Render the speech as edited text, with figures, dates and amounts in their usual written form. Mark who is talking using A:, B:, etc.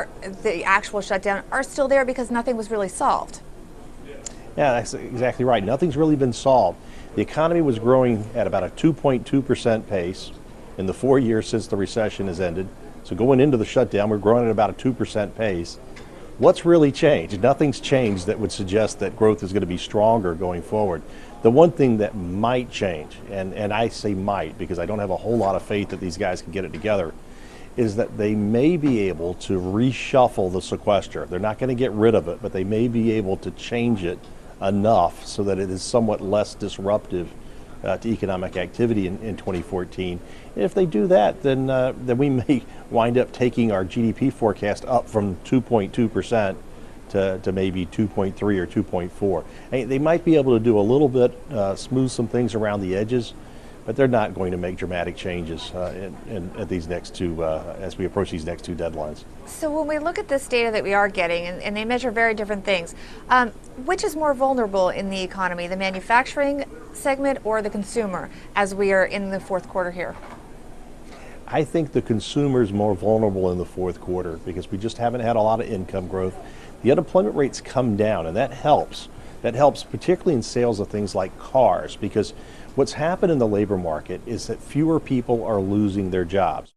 A: before the actual shutdown are still there because nothing was really solved.
B: Yeah, that's exactly right. Nothing's really been solved. The economy was growing at about a 2.2% pace in the 4 years since the recession has ended. So going into the shutdown, we're growing at about a 2% pace. What's really changed? Nothing's changed that would suggest that growth is going to be stronger going forward. The one thing that might change, and I say might because I don't have a whole lot of faith that these guys can get it together, is that they may be able to reshuffle the sequester. They're not going to get rid of it, but they may be able to change it enough so that it is somewhat less disruptive to economic activity in 2014. And if they do that, then we may wind up taking our GDP forecast up from 2.2% to maybe 2.3 or 2.4. They might be able to do a little bit, smooth some things around the edges, but they're not going to make dramatic changes at these next two, as we approach these next two deadlines.
A: So when we look at this data that we are getting, and they measure very different things, which is more vulnerable in the economy, the manufacturing segment or the consumer, as we are in the fourth quarter here?
B: I think the consumer is more vulnerable in the fourth quarter because we just haven't had a lot of income growth. The unemployment rates come down, and that helps. That helps particularly in sales of things like cars, because what's happened in the labor market is that fewer people are losing their jobs.